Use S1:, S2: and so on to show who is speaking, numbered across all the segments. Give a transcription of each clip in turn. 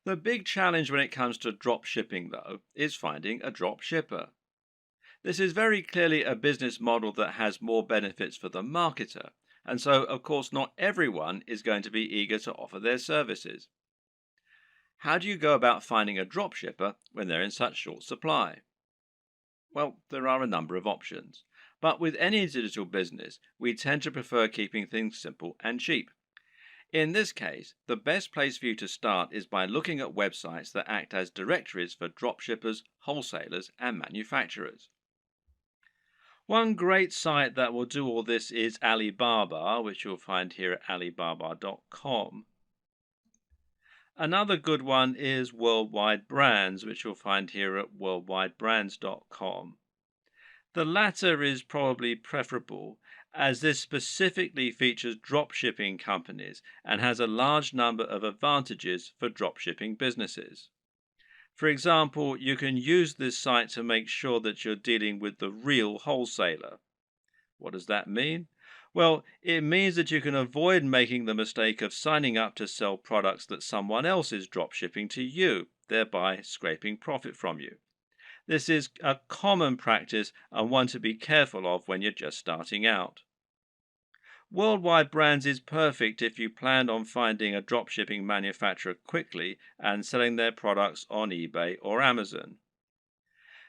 S1: The big challenge when it comes to drop shipping, though, is finding a drop shipper. This is very clearly a business model that has more benefits for the marketer, and so, of course, not everyone is going to be eager to offer their services. How do you go about finding a drop shipper when they're in such short supply? Well, there are a number of options. But with any digital business, we tend to prefer keeping things simple and cheap. In this case, the best place for you to start is by looking at websites that act as directories for dropshippers, wholesalers, and manufacturers. One great site that will do all this is Alibaba, which you'll find here at alibaba.com. Another good one is Worldwide Brands, which you'll find here at worldwidebrands.com. The latter is probably preferable, as this specifically features dropshipping companies and has a large number of advantages for dropshipping businesses. For example, you can use this site to make sure that you're dealing with the real wholesaler. What does that mean? Well, it means that you can avoid making the mistake of signing up to sell products that someone else is dropshipping to you, thereby scraping profit from you. This is a common practice and one to be careful of when you're just starting out. Worldwide Brands is perfect if you plan on finding a dropshipping manufacturer quickly and selling their products on eBay or Amazon.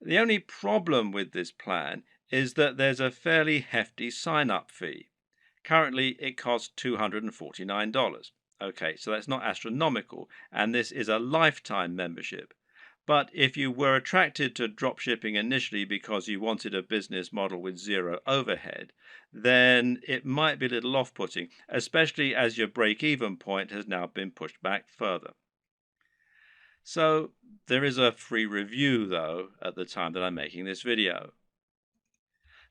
S1: The only problem with this plan is that there's a fairly hefty sign up fee. Currently, it costs $249. Okay, so that's not astronomical, and this is a lifetime membership. But if you were attracted to dropshipping initially because you wanted a business model with zero overhead, then it might be a little off putting, especially as your break even point has now been pushed back further. So, there is a free review though at the time that I'm making this video.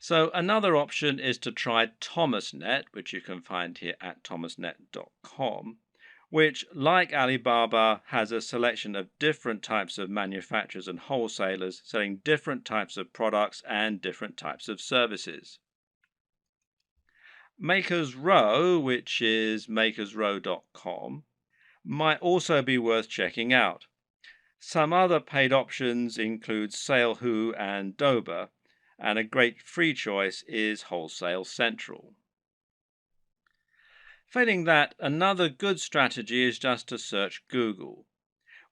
S1: So, another option is to try ThomasNet, which you can find here at thomasnet.com, which, like Alibaba, has a selection of different types of manufacturers and wholesalers selling different types of products and different types of services. Makers Row, which is makersrow.com, might also be worth checking out. Some other paid options include SaleWho and Dober, and a great free choice is Wholesale Central. Failing that, another good strategy is just to search Google.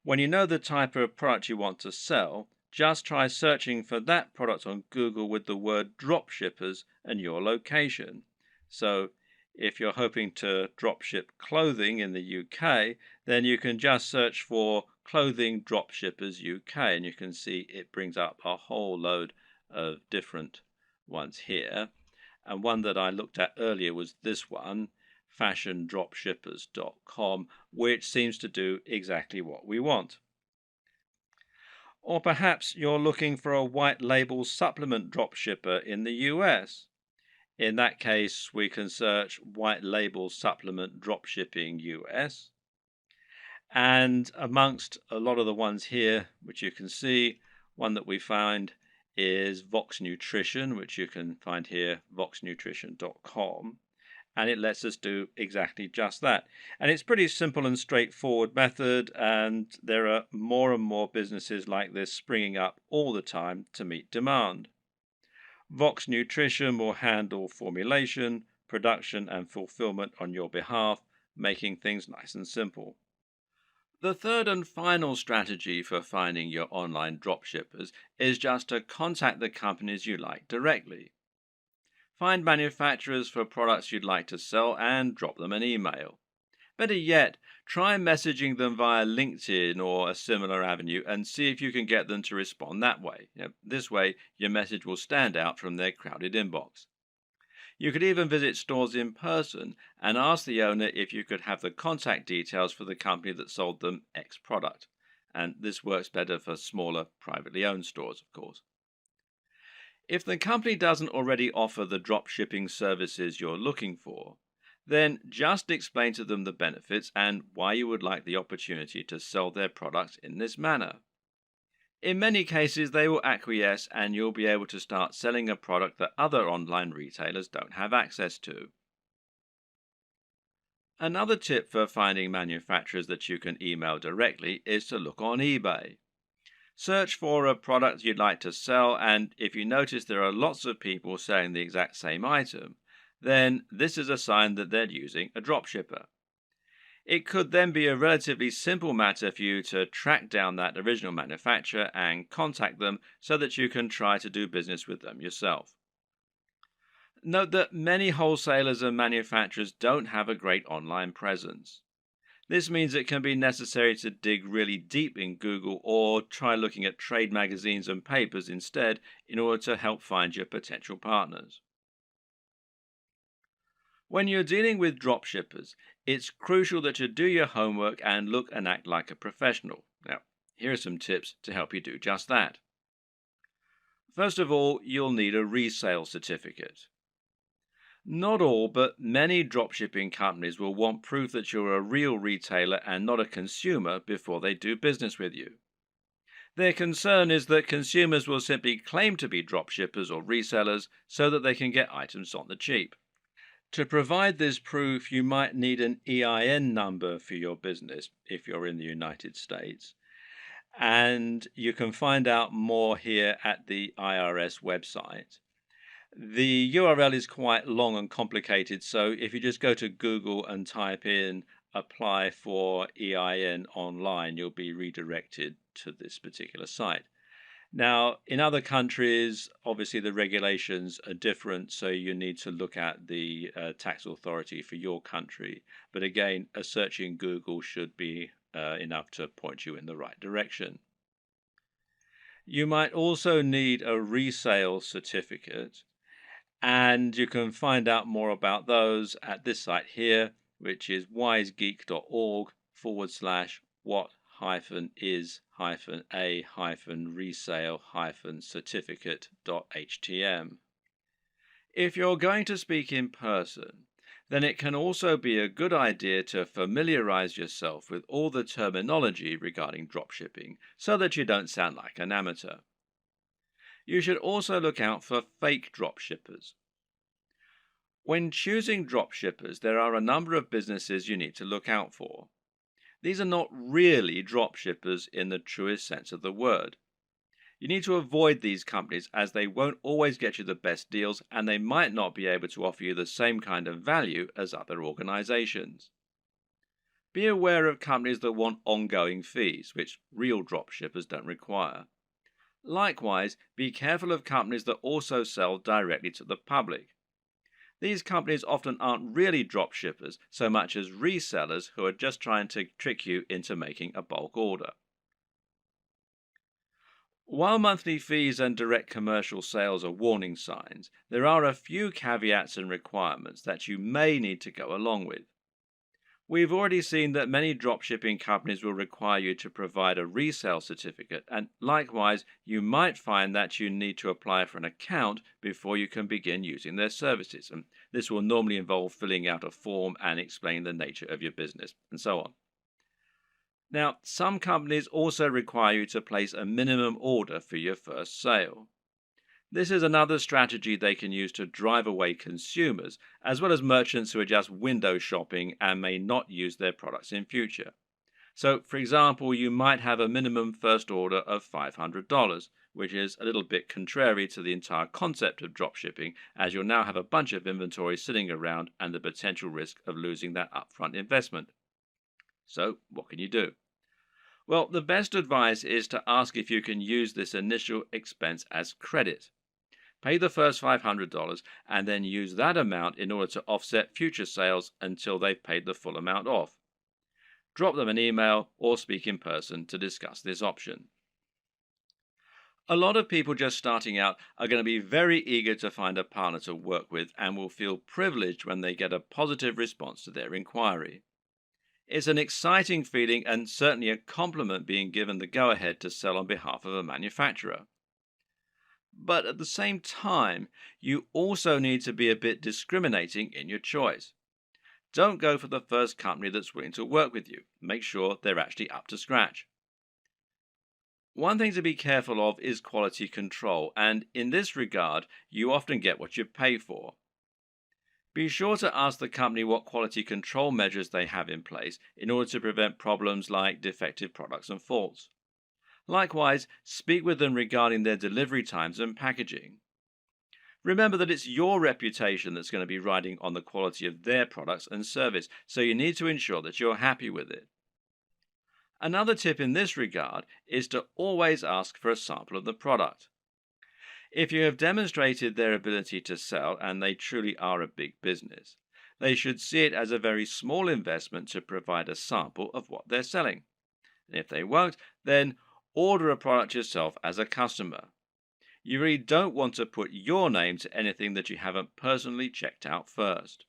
S1: When you know the type of product you want to sell, just try searching for that product on Google with the word dropshippers and your location. So, if you're hoping to dropship clothing in the UK, then you can just search for Clothing Dropshippers UK, and you can see it brings up a whole load of different ones here. And one that I looked at earlier was this one, fashiondropshippers.com, which seems to do exactly what we want. Or perhaps you're looking for a white label supplement dropshipper in the US. In that case, we can search white label supplement dropshipping US. And amongst a lot of the ones here, which you can see, one that we find is Vox Nutrition, which you can find here, voxnutrition.com. And it lets us do exactly just that. And it's pretty simple and straightforward method, and there are more and more businesses like this springing up all the time to meet demand. Vox Nutrition will handle formulation, production, and fulfillment on your behalf, making things nice and simple. The third and final strategy for finding your online dropshippers is just to contact the companies you like directly. Find manufacturers for products you'd like to sell and drop them an email. Better yet, try messaging them via LinkedIn or a similar avenue and see if you can get them to respond that way. This way, your message will stand out from their crowded inbox. You could even visit stores in person and ask the owner if you could have the contact details for the company that sold them X product. And this works better for smaller, privately owned stores, of course. If the company doesn't already offer the drop shipping services you're looking for, then just explain to them the benefits and why you would like the opportunity to sell their products in this manner. In many cases, they will acquiesce and you'll be able to start selling a product that other online retailers don't have access to. Another tip for finding manufacturers that you can email directly is to look on eBay. Search for a product you'd like to sell, and if you notice there are lots of people selling the exact same item, then this is a sign that they're using a dropshipper. It could then be a relatively simple matter for you to track down that original manufacturer and contact them so that you can try to do business with them yourself. Note that many wholesalers and manufacturers don't have a great online presence. This means it can be necessary to dig really deep in Google or try looking at trade magazines and papers instead in order to help find your potential partners. When you're dealing with dropshippers, it's crucial that you do your homework and look and act like a professional. Now, here are some tips to help you do just that. First of all, you'll need a resale certificate. Not all, but many dropshipping companies will want proof that you're a real retailer and not a consumer before they do business with you. Their concern is that consumers will simply claim to be dropshippers or resellers so that they can get items on the cheap. To provide this proof, you might need an EIN number for your business if you're in the United States. And you can find out more here at the IRS website. The URL is quite long and complicated, so if you just go to Google and type in apply for EIN online, you'll be redirected to this particular site. Now, in other countries, obviously the regulations are different, so you need to look at the tax authority for your country. But again, a search in Google should be enough to point you in the right direction. You might also need a resale certificate, and you can find out more about those at this site here, which is wisegeek.org/what is a resale certificate.htm. If you're going to speak in person, then it can also be a good idea to familiarize yourself with all the terminology regarding dropshipping so that you don't sound like an amateur. You should also look out for fake dropshippers. When choosing dropshippers, there are a number of businesses you need to look out for. These are not really dropshippers in the truest sense of the word. You need to avoid these companies as they won't always get you the best deals and they might not be able to offer you the same kind of value as other organizations. Be aware of companies that want ongoing fees, which real dropshippers don't require. Likewise, be careful of companies that also sell directly to the public. These companies often aren't really dropshippers so much as resellers who are just trying to trick you into making a bulk order. While monthly fees and direct commercial sales are warning signs, there are a few caveats and requirements that you may need to go along with. We've already seen that many dropshipping companies will require you to provide a resale certificate, and likewise, you might find that you need to apply for an account before you can begin using their services. And this will normally involve filling out a form and explaining the nature of your business, and so on. Now, some companies also require you to place a minimum order for your first sale. This is another strategy they can use to drive away consumers, as well as merchants who are just window shopping and may not use their products in future. So, for example, you might have a minimum first order of $500, which is a little bit contrary to the entire concept of dropshipping, as you'll now have a bunch of inventory sitting around and the potential risk of losing that upfront investment. So, what can you do? Well, the best advice is to ask if you can use this initial expense as credit. Pay the first $500 and then use that amount in order to offset future sales until they've paid the full amount off. Drop them an email or speak in person to discuss this option. A lot of people just starting out are going to be very eager to find a partner to work with and will feel privileged when they get a positive response to their inquiry. It's an exciting feeling and certainly a compliment being given the go-ahead to sell on behalf of a manufacturer. But at the same time, you also need to be a bit discriminating in your choice. Don't go for the first company that's willing to work with you. Make sure they're actually up to scratch. One thing to be careful of is quality control, and in this regard, you often get what you pay for. Be sure to ask the company what quality control measures they have in place in order to prevent problems like defective products and faults. Likewise, speak with them regarding their delivery times and packaging. Remember that it's your reputation that's going to be riding on the quality of their products and service, so you need to ensure that you're happy with it. Another tip in this regard is to always ask for a sample of the product. If you have demonstrated their ability to sell and they truly are a big business, they should see it as a very small investment to provide a sample of what they're selling. And if they won't, then order a product yourself as a customer. You really don't want to put your name to anything that you haven't personally checked out first.